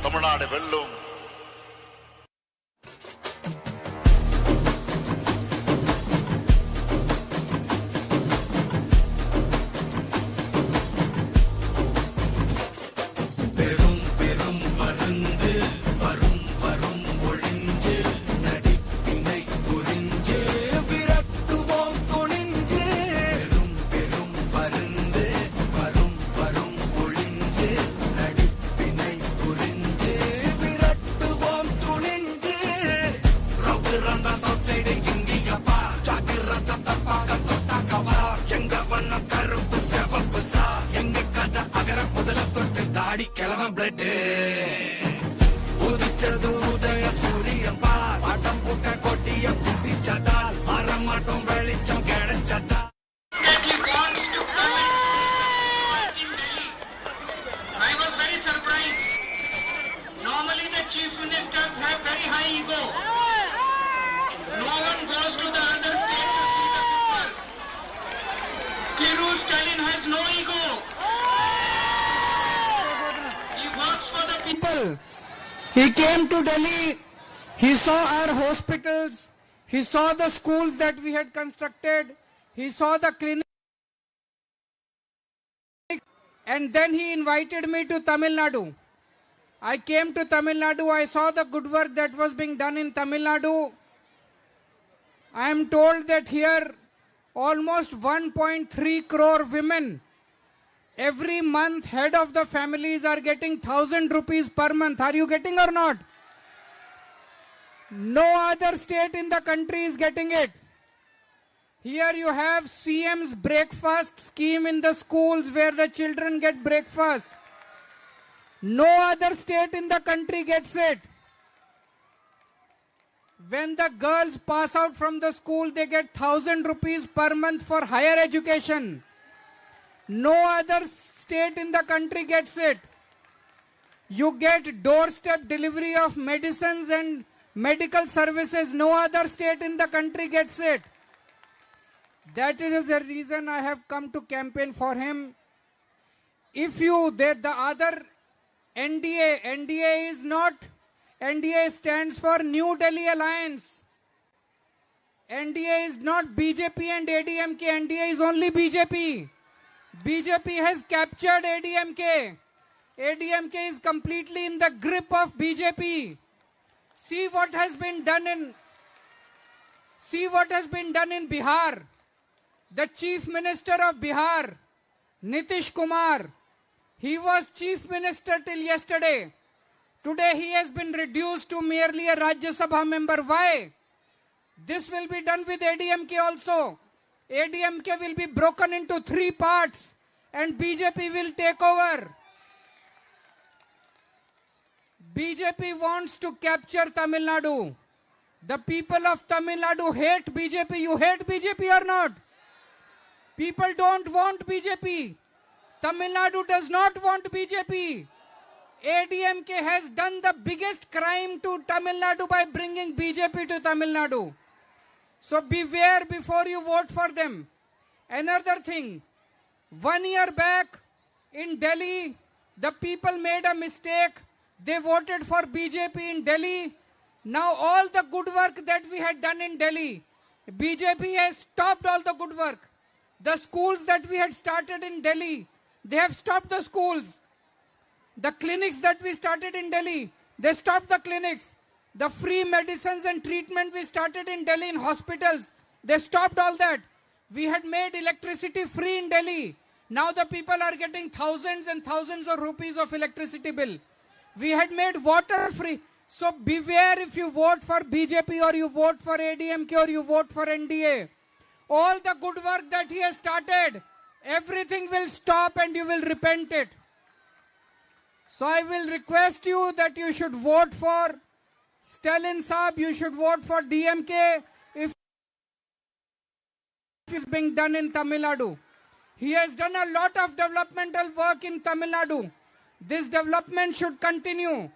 தமிழ்நாடு வெல்லும். கிழமை பிளட் உதிச்சது உதய சூரியன் பார் ஆட்டம் புட்ட கொட்டிய புத்திச்சதால் மரமாட்டம் வெளிச்சம் கிடைச்சதா. I was very surprised. Normally the chief ministers have very high ego. No one goes to the other state to see the people. Kiru Stalin has no ego. He came to Delhi, he saw our hospitals, he saw the schools that we had constructed, he saw the clinic, and then he invited me to Tamil Nadu. I came to Tamil Nadu, I saw the good work that was being done in Tamil Nadu. I am told that here almost 1.3 crore women every month, head of the families, are getting 1,000 rupees per month. Are you getting or not? No other state in the country is getting it. Here you have CM's breakfast scheme in the schools where the children get breakfast. No other state in the country gets it. When the girls pass out from the school, they get 1,000 rupees per month for higher education. No other state in the country gets it. You get doorstep delivery of medicines and medical services. No other state in the country gets it. That is the reason I have come to campaign for him. If you, the other NDA is not, NDA stands for New Delhi Alliance. NDA is not BJP and ADMK. NDA is only BJP. BJP has captured ADMK. ADMK is completely in the grip of BJP. See what has been done in Bihar. The chief minister of Bihar, Nitish Kumar, he was chief minister till yesterday. Today he has been reduced to merely a Rajya Sabha member. Why? This will be done with ADMK also. ADMK will be broken into 3 parts and BJP will take over. BJP wants to capture Tamil Nadu. The people of Tamil Nadu hate BJP. You hate BJP or not? People don't want BJP. Tamil Nadu does not want BJP. ADMK has done the biggest crime to Tamil Nadu by bringing BJP to Tamil Nadu. So beware before you vote for them. Another thing, 1 year back in Delhi, the people made a mistake. They voted for BJP in Delhi. Now all the good work that we had done in Delhi, BJP has stopped all the good work. The schools that we had started in Delhi, they have stopped the schools. The clinics that we started in Delhi, they stopped the clinics. The free medicines and treatment we started in Delhi in hospitals, they stopped all that. We had made electricity free in Delhi. Now the people are getting thousands and thousands of rupees of electricity bill. We had made water free. So beware if you vote for BJP or you vote for ADMK or you vote for NDA. All the good work that he has started, everything will stop and you will repent it. So I will request you that you should vote for Stalin Saab, you should vote for DMK if it's being done in Tamil Nadu. He has done a lot of developmental work in Tamil Nadu. This development should continue.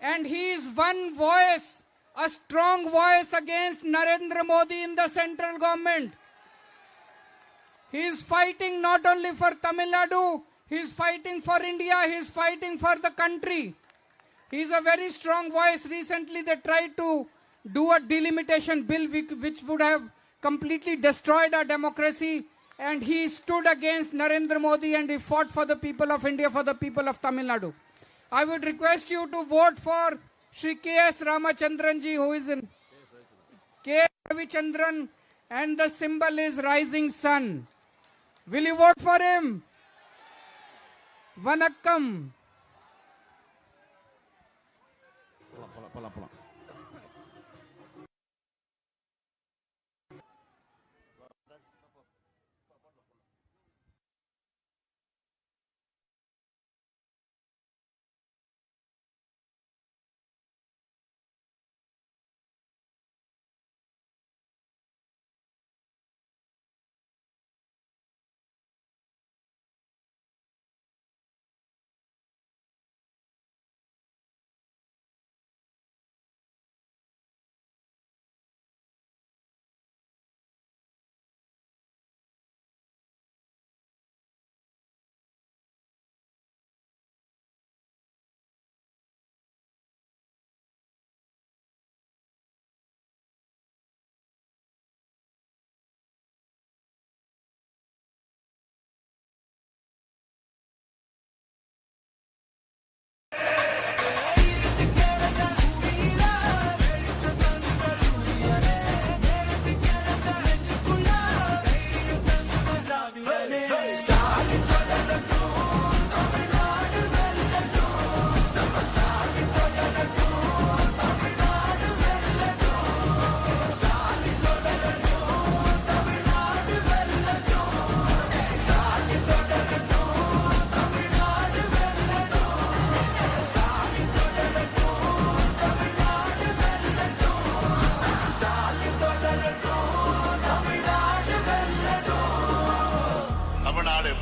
And he is one voice, a strong voice against Narendra Modi in the central government. He is fighting not only for Tamil Nadu, he is fighting for India, he is fighting for the country. He's a very strong voice. Recently, they tried to do a delimitation bill which would have completely destroyed our democracy. And he stood against Narendra Modi and he fought for the people of India, for the people of Tamil Nadu. I would request you to vote for Shri K.S. Ramachandranji, who is in K. Ravichandran, and the symbol is rising sun. Will you vote for him? Vanakkam.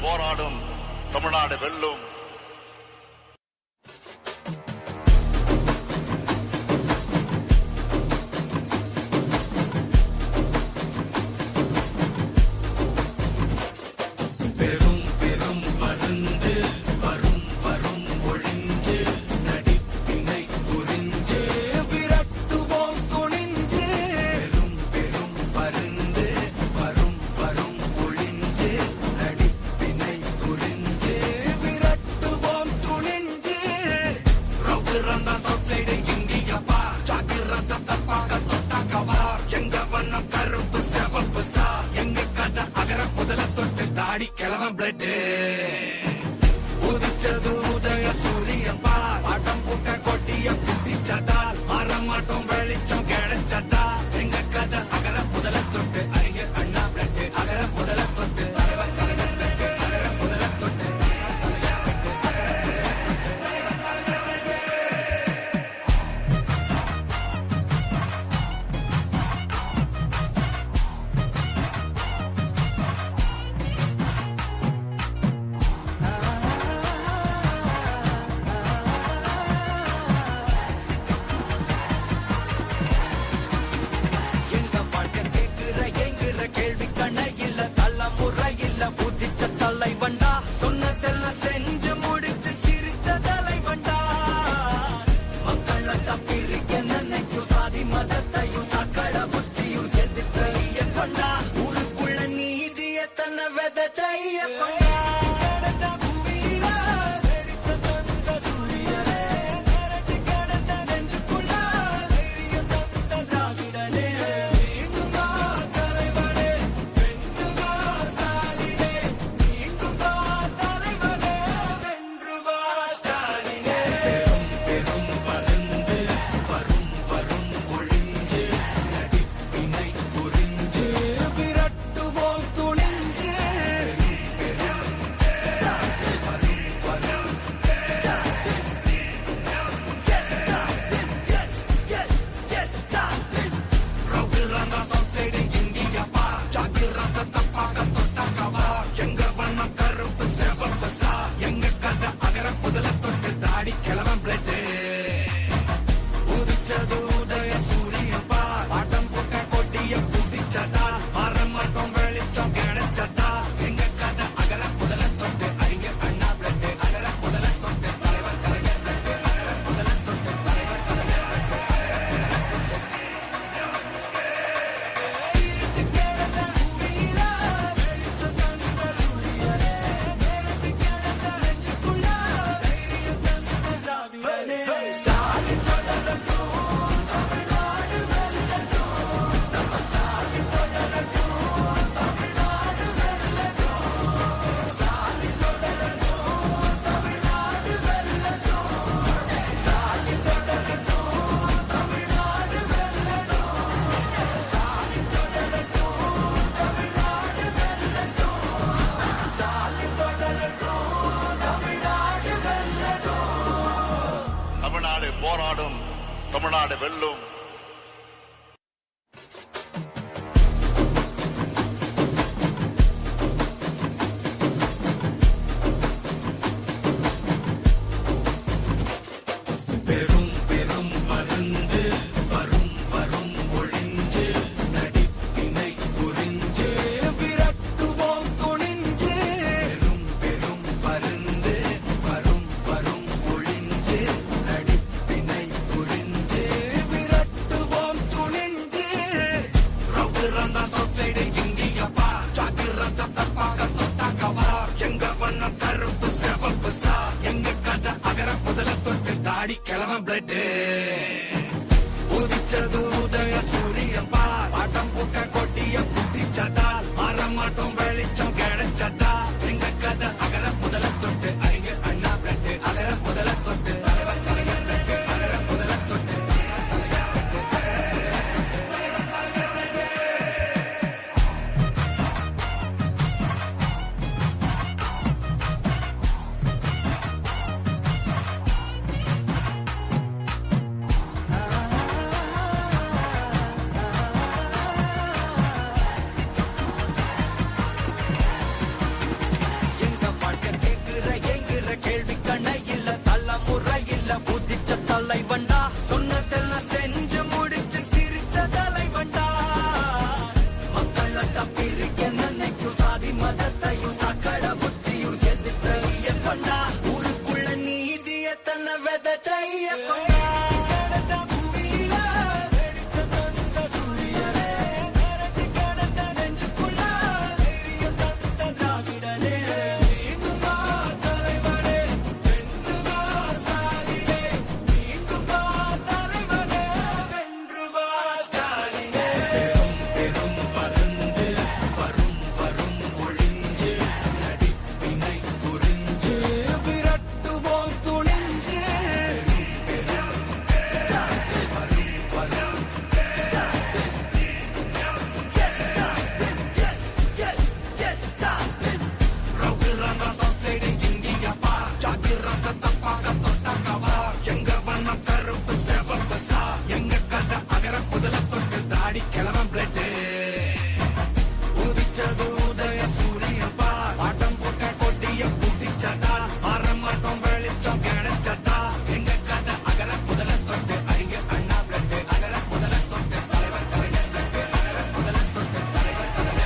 போராடும், தமிழ்நாடு வெல்லும். பெரும் பெரும் மருந்து வரும் வரும் ஒழிஞ்சு நடிப்பினை புரிஞ்சு விரட்டுவோம் துணிஞ்சு. பெரும் பெரும் மருந்து வரும் வரும் ஒழிஞ்சு நடிப்பினை புரிஞ்சு விரட்டுவோம் துணிஞ்சு. ரவுத்திரந்தா சவுத் சைடு இந்தியப்பா ஜாக்கிரத தப்பாக தொட்டாக்கவா. எங்க வண்ணம் கருப்பு செவப்பு சா எங்க கதை அகர முதல தொட்டு தாடி கிழவன் பிளட். உதிச்சது உதய சூரியன் பால் ஆட்டம் புட்ட கொட்டிய குட்டிச்சதால் மாறமாட்டோம் வெளிச்சம் கிடைச்சதா. எங்க கதை அகர முதல தொட்டு அறிஞர் அண்ணா பிளட். அகர முதல தொட்டு தலைவர் கலைஞர் பிளட். அகர முதல தொட்டு தமிழ்நாடு போராடும், தமிழ்நாடு வெல்லும். பெரும் பெரும் மருந்து வரும் வரும் ஒழிஞ்சு நடிப்பினை புரிஞ்சு விரட்டுவோம் துணிஞ்சு. பெரும் பெரும் மருந்து வரும் வரும் ஒழிஞ்சு நடிப்பினை புரிஞ்சு விரட்டுவோம் துணிஞ்சு. ரவுதிரந்தா சோசைடு இந்தியப்பா ஜாக்கிரத தப்பாக தொட்டாக்கவா. எங்க வண்ணம் கருப்பு சிவப்பு சா எங்க கதை அகர முதல தொட்டு தாடி கிழவன் பிளட். உதிச்சது உதய சூரியப்பா ஆட்டம் போட்ட கொட்டிய குட்டிச்சதால் மாறமாட்டோம் வெளிச்சம் கிடைச்சதா. எங்க கதை அகர முதல தொட்டு அறிஞர் அண்ணா பிளட். அகர முதல தொட்டு தலைவர் கலைஞர் பிளட். அகர முதல தொட்டு எங்க வாழ்க்கை கேட்கிற எங்கிற கேள்வி கண்ண இல்ல தலைமுறை இல்ல புதிச்ச தலைவண்டா. சொன்னதெல்லாம் செஞ்சு முடிச்சு சிரிச்ச தலைவண்டா. மக்களை தப்பிருக்க நினைக்கும் சாதி மதத்தையும் சக்கட புத்தியும் எதிர்த்தைய கொண்டா. ஊருக்குள்ள நீதிய தன்னை விதைச்சைய கொண்டா. கிடந்த பூமியில வெடிச்ச தந்த சூரியனே கரடி கிடந்த நெஞ்சுக்குள்ள தைரிய தந்த திராவிடனே. மீண்டும் வா தலைவனே வென்று வா ஸ்டாலினே. மீண்டும் வா தலைவனே வென்று வா ஸ்டாலினே. பெரும் மருந்து வரும் வரும் ஒழிஞ்சு நடிப்பினை புரிஞ்சு விரட்டுவோம் துணிஞ்சு. ரவுதிரந்தா சோசைடு இந்தியப்பா ஜாக்கிரத தப்பாக தொட்டாக்கவா. எங்க வண்ணம் கருப்பு சிவப்பு சா எங்க கதை அகர முதல தொட்டு தாடி கிழவன் பிளட். உதிச்சது உதய சூரியப்பா ஆட்டம் போட்ட கொட்டிய குட்டிச்சதா. மாறமாட்டோம் வெளிச்சம் கிடைச்சதா. எங்க கதை அகர முதல தொட்டு அறிஞர் அண்ணா பிளட். அகர முதல தொட்டு தலைவர் கலைஞர் பிளட். அகர முதல தொட்டு தலைவர் கலைஞர்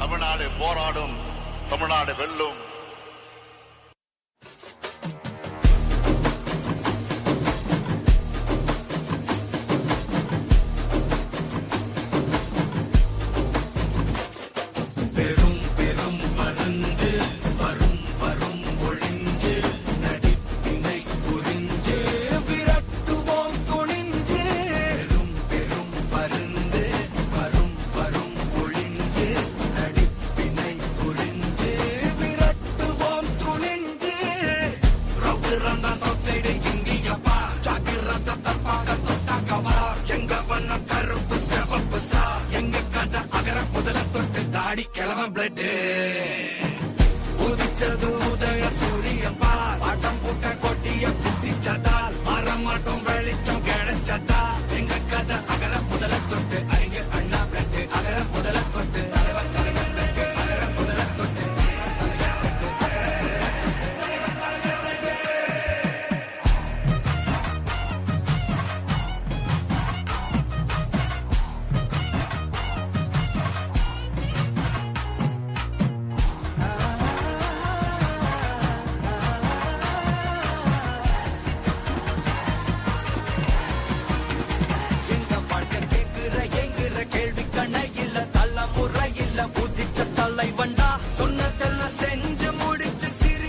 தமிழ்நாடு போராடும், தமிழ்நாடு வெல்லும். பெரும் பெரும் மருந்து வரும் வரும் ஒழிஞ்சு நடிப்பினை புரிஞ்சு விரட்டுவோம் துணிஞ்சு. பெரும் பெரும் மருந்து வரும் வரும் ஒழிஞ்சு நடிப்பினை புரிஞ்சு விரட்டுவோம் துணிஞ்சு. ரவுதிரந்தா சோசைடு இந்தியப்பா ஜாக்கிரத தப்பாக தொட்டாக்கவா. எங்க வண்ணம் கருப்பு சிவப்பு சா எங்க கதை அகர முதல தொட்டு தாடி கிழவன் பிளட். உதிச்சது